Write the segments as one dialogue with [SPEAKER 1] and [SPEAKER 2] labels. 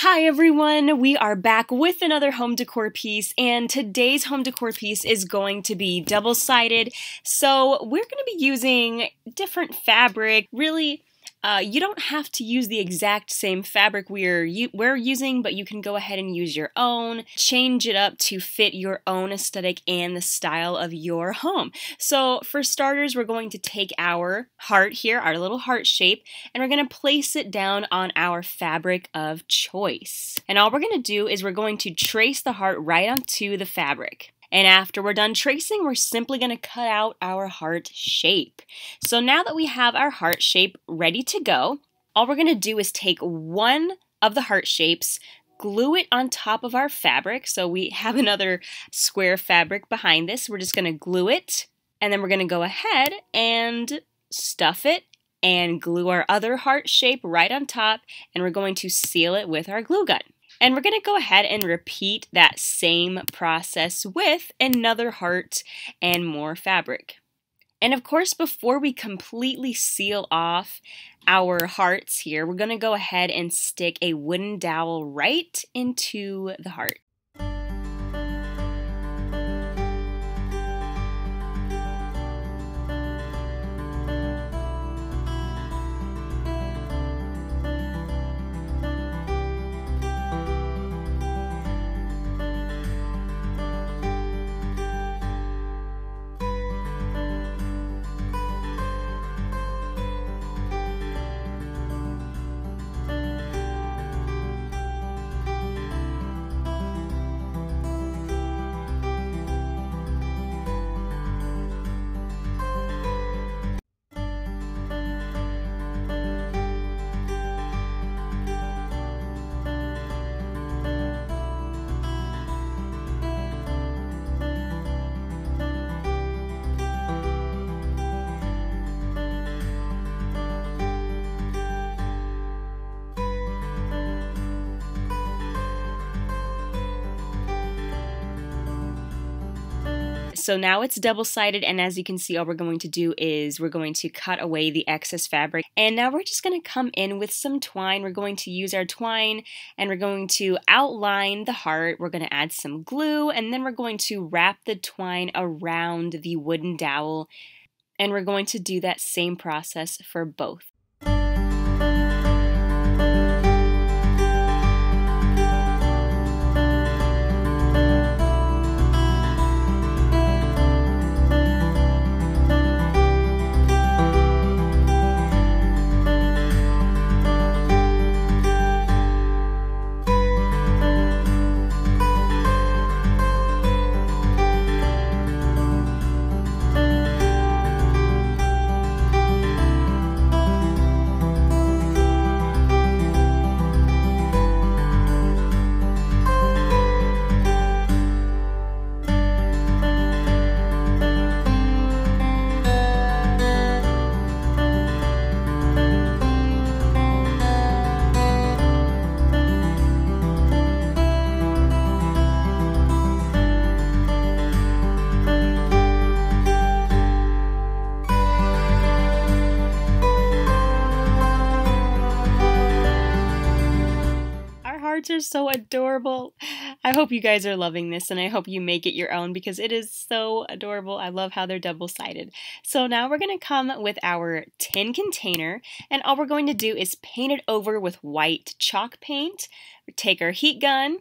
[SPEAKER 1] Hi everyone, we are back with another home decor piece, and today's home decor piece is going to be double-sided. So we're going to be using different fabric. Really, you don't have to use the exact same fabric we're using, but you can go ahead and use your own. Change it up to fit your own aesthetic and the style of your home. So for starters, we're going to take our heart here, our little heart shape, and we're going to place it down on our fabric of choice. And all we're going to do is we're going to trace the heart right onto the fabric. And after we're done tracing, we're simply going to cut out our heart shape. So now that we have our heart shape ready to go, all we're going to do is take one of the heart shapes, glue it on top of our fabric. So we have another square fabric behind this. We're just going to glue it, and then we're going to go ahead and stuff it and glue our other heart shape right on top, and we're going to seal it with our glue gun. And we're going to go ahead and repeat that same process with another heart and more fabric. And of course, before we completely seal off our hearts here, we're going to go ahead and stick a wooden dowel right into the heart. So now it's double-sided, and as you can see, all we're going to do is we're going to cut away the excess fabric. And now we're just going to come in with some twine. We're going to use our twine, and we're going to outline the heart. We're going to add some glue, and then we're going to wrap the twine around the wooden dowel. And we're going to do that same process for both. Are so adorable. I hope you guys are loving this, and I hope you make it your own because it is so adorable. I love how they're double-sided. So now we're going to come with our tin container, and all we're going to do is paint it over with white chalk paint. Take our heat gun,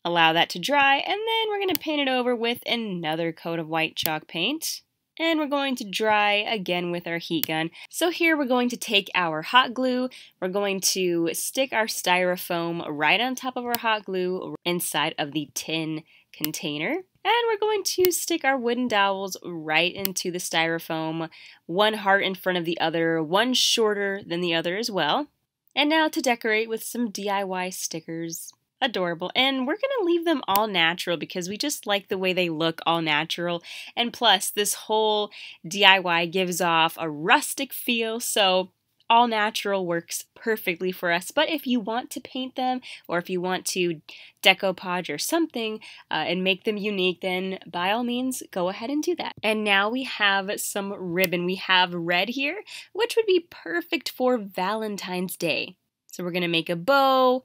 [SPEAKER 1] allow that to dry, and then we're going to paint it over with another coat of white chalk paint. And we're going to dry again with our heat gun. So here we're going to take our hot glue, we're going to stick our styrofoam right on top of our hot glue inside of the tin container. And we're going to stick our wooden dowels right into the styrofoam, one heart in front of the other, one shorter than the other as well. And now to decorate with some DIY stickers. Adorable. And we're going to leave them all natural because we just like the way they look all natural. And plus, this whole DIY gives off a rustic feel, so all natural works perfectly for us. But if you want to paint them, or if you want to decoupage or something and make them unique, then by all means go ahead and do that. And now we have some ribbon. We have red here, which would be perfect for Valentine's Day. So we're going to make a bow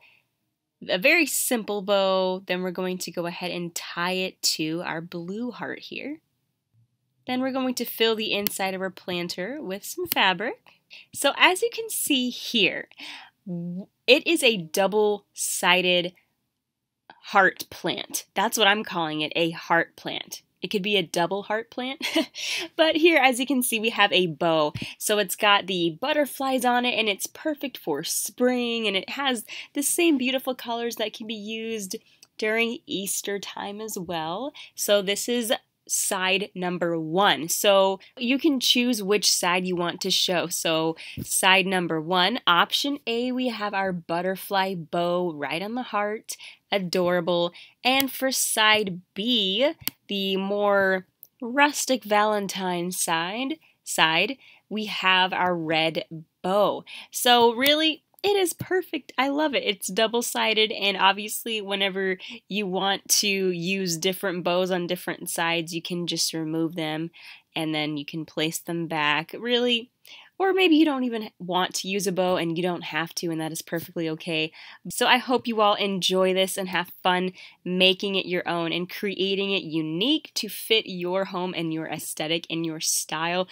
[SPEAKER 1] a very simple bow. Then we're going to go ahead and tie it to our blue heart here. Then we're going to fill the inside of our planter with some fabric. So as you can see here, it is a double-sided heart plant. That's what I'm calling it, a heart plant. It could be a double heart plant, but here, as you can see, we have a bow. So it's got the butterflies on it, and it's perfect for spring, and it has the same beautiful colors that can be used during Easter time as well. So this is side number 1. So you can choose which side you want to show. So side number 1, option A, we have our butterfly bow right on the heart. Adorable. And for side B, the more rustic Valentine side, we have our red bow. So really, it is perfect. I love it. It's double-sided, and obviously whenever you want to use different bows on different sides, you can just remove them and then you can place them back. Really, or maybe you don't even want to use a bow and you don't have to, and that is perfectly okay. So I hope you all enjoy this and have fun making it your own and creating it unique to fit your home and your aesthetic and your style.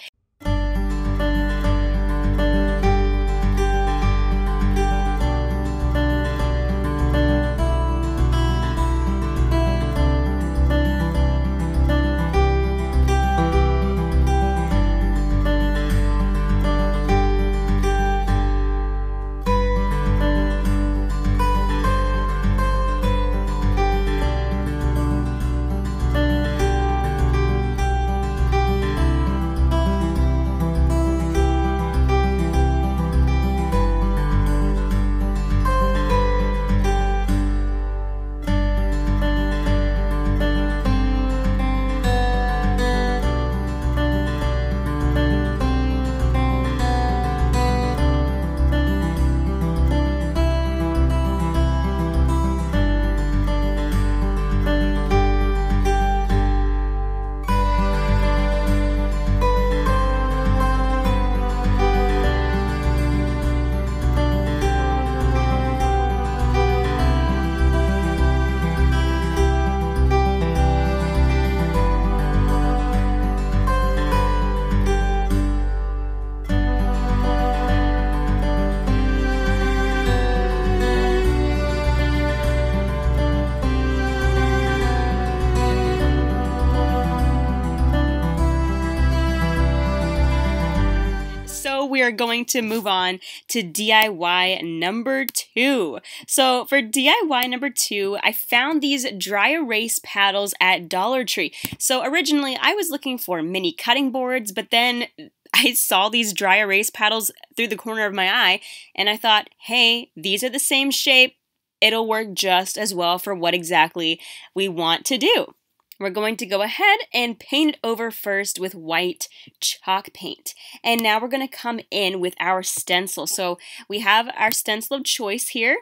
[SPEAKER 1] We are going to move on to DIY number 2. So for DIY number 2, I found these dry erase paddles at Dollar Tree. So originally I was looking for mini cutting boards, but then I saw these dry erase paddles through the corner of my eye, and I thought, hey, these are the same shape. It'll work just as well for what exactly we want to do. We're going to go ahead and paint it over first with white chalk paint. And now we're going to come in with our stencil. So we have our stencil of choice here,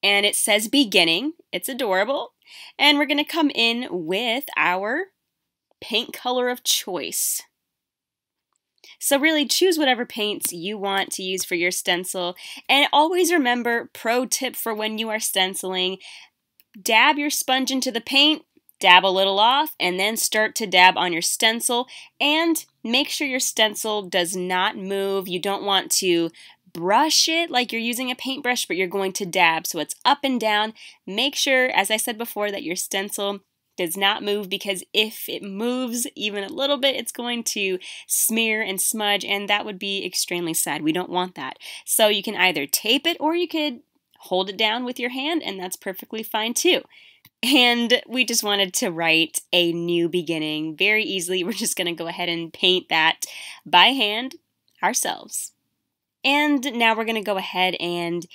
[SPEAKER 1] and it says beginning. It's adorable. And we're going to come in with our paint color of choice. So really choose whatever paints you want to use for your stencil. And always remember, pro tip for when you are stenciling, dab your sponge into the paint, dab a little off, and then start to dab on your stencil, and make sure your stencil does not move. You don't want to brush it like you're using a paintbrush, but you're going to dab, so it's up and down. Make sure, as I said before, that your stencil does not move, because if it moves even a little bit, it's going to smear and smudge, and that would be extremely sad. We don't want that. So you can either tape it, or you could hold it down with your hand, and that's perfectly fine too. And we just wanted to write a new beginning very easily. We're just going to go ahead and paint that by hand ourselves. And now we're going to go ahead and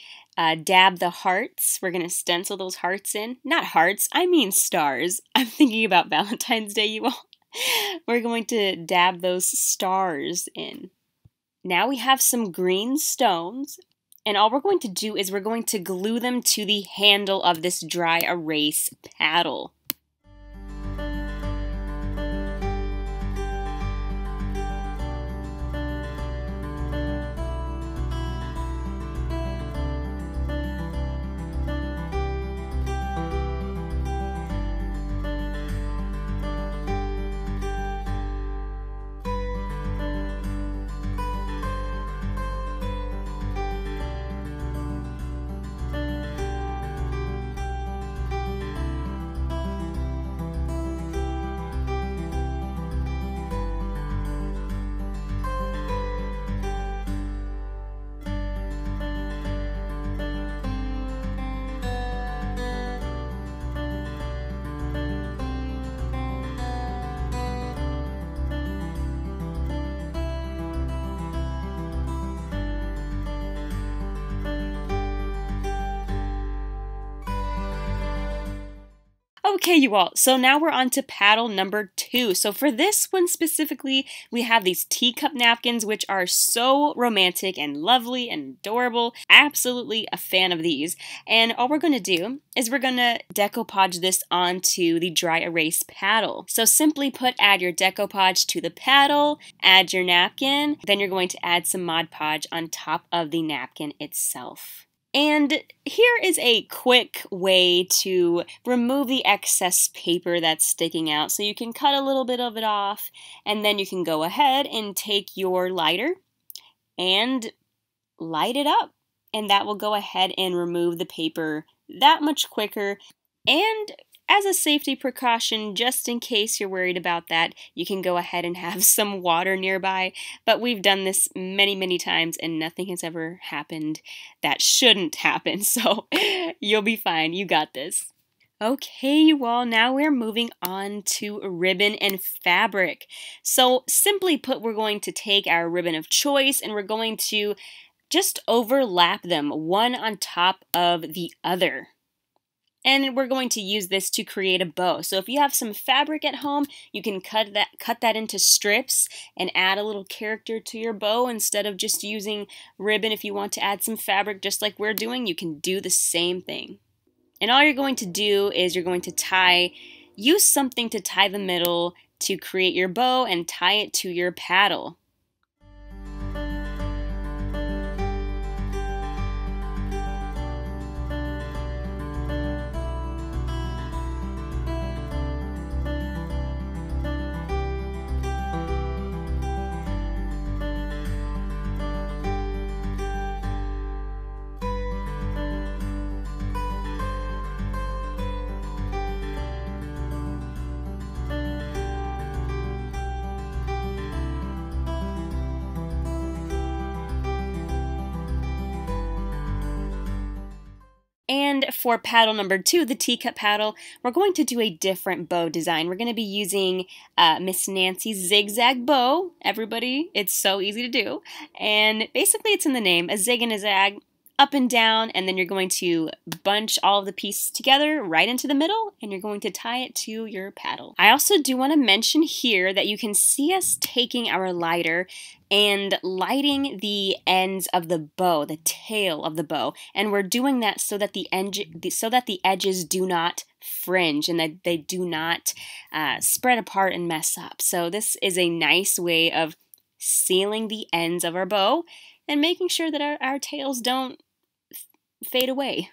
[SPEAKER 1] dab the hearts. We're going to stencil those hearts in. Not hearts, I mean stars. I'm thinking about Valentine's Day, you all. We're going to dab those stars in. Now we have some green stones. And all we're going to do is we're going to glue them to the handle of this dry erase paddle. Okay, you all, so now we're on to paddle number 2. So for this one specifically, we have these teacup napkins, which are so romantic and lovely and adorable. Absolutely a fan of these. And all we're going to do is we're going to decoupage this onto the dry erase paddle. So simply add your decoupage to the paddle, add your napkin, then you're going to add some Mod Podge on top of the napkin itself. And here is a quick way to remove the excess paper that's sticking out. So you can cut a little bit of it off, and then you can go ahead and take your lighter and light it up. And that will go ahead and remove the paper that much quicker. And as a safety precaution, just in case you're worried about that, you can go ahead and have some water nearby. But we've done this many, many times and nothing has ever happened that shouldn't happen. So you'll be fine. You got this. Okay, you all, now we're moving on to ribbon and fabric. So simply put, we're going to take our ribbon of choice and we're going to just overlap them one on top of the other. And we're going to use this to create a bow. So if you have some fabric at home, you can cut that into strips and add a little character to your bow instead of just using ribbon. If you want to add some fabric just like we're doing, you can do the same thing. And all you're going to do is you're going to use something to tie the middle to create your bow and tie it to your paddle. And for paddle number 2, the teacup paddle, we're going to do a different bow design. We're going to be using Miss Nancy's zigzag bow. Everybody, it's so easy to do. And basically it's in the name, a zig and a zag, up and down, and then you're going to bunch all of the pieces together right into the middle, and you're going to tie it to your paddle. I also do want to mention here that you can see us taking our lighter and lighting the ends of the bow, the tail of the bow, and we're doing that so that the edges do not fringe and that they do not spread apart and mess up. So this is a nice way of sealing the ends of our bow and making sure that our tails don't fade away.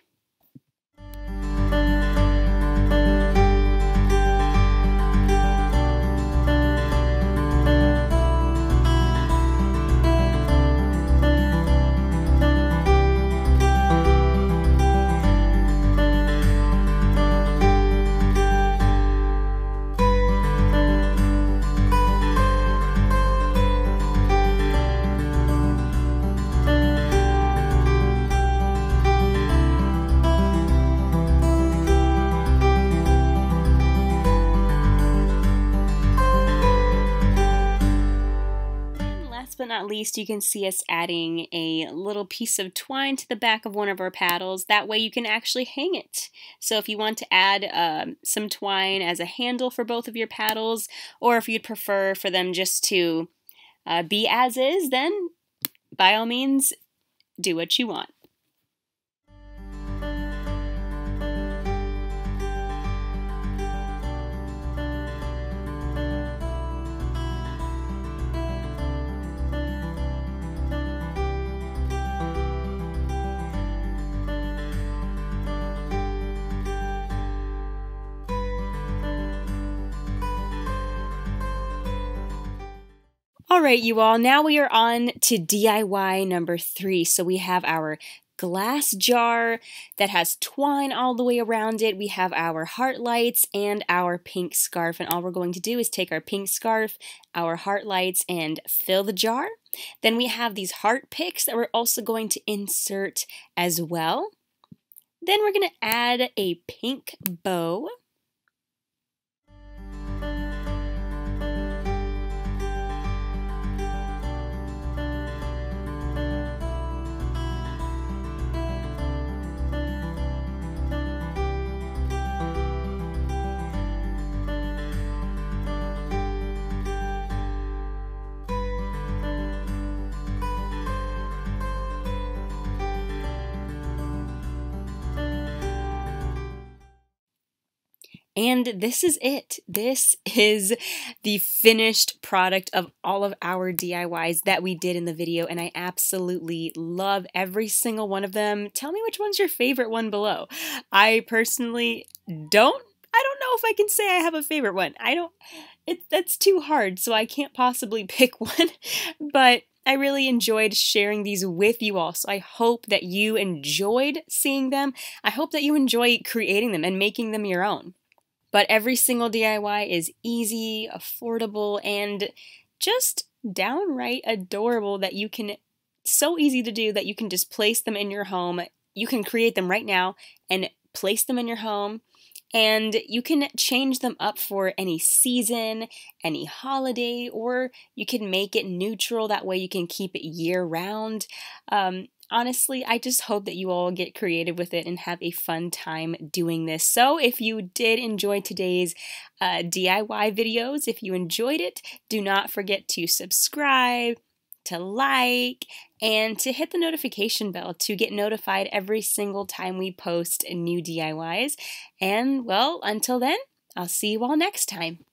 [SPEAKER 1] But not least, you can see us adding a little piece of twine to the back of one of our paddles. That way you can actually hang it. So if you want to add some twine as a handle for both of your paddles, or if you'd prefer for them just to be as is, then by all means, do what you want. Alright, you all, now we are on to DIY number 3. So we have our glass jar that has twine all the way around it. We have our heart lights and our pink scarf. And all we're going to do is take our pink scarf, our heart lights, and fill the jar. Then we have these heart picks that we're also going to insert as well. Then we're going to add a pink bow. And this is it. This is the finished product of all of our DIYs that we did in the video, and I absolutely love every single one of them. Tell me which one's your favorite one below. I personally don't know if I can say I have a favorite one. That's too hard, so I can't possibly pick one, but I really enjoyed sharing these with you all, so I hope that you enjoyed seeing them. I hope that you enjoy creating them and making them your own. But every single DIY is easy, affordable, and just downright adorable that you can, so easy to do that you can just place them in your home. You can create them right now and place them in your home, and you can change them up for any season, any holiday, or you can make it neutral. That way you can keep it year-round. Honestly, I just hope that you all get creative with it and have a fun time doing this. So if you did enjoy today's DIY videos, if you enjoyed it, do not forget to subscribe, to like, and to hit the notification bell to get notified every single time we post new DIYs. And well, until then, I'll see you all next time.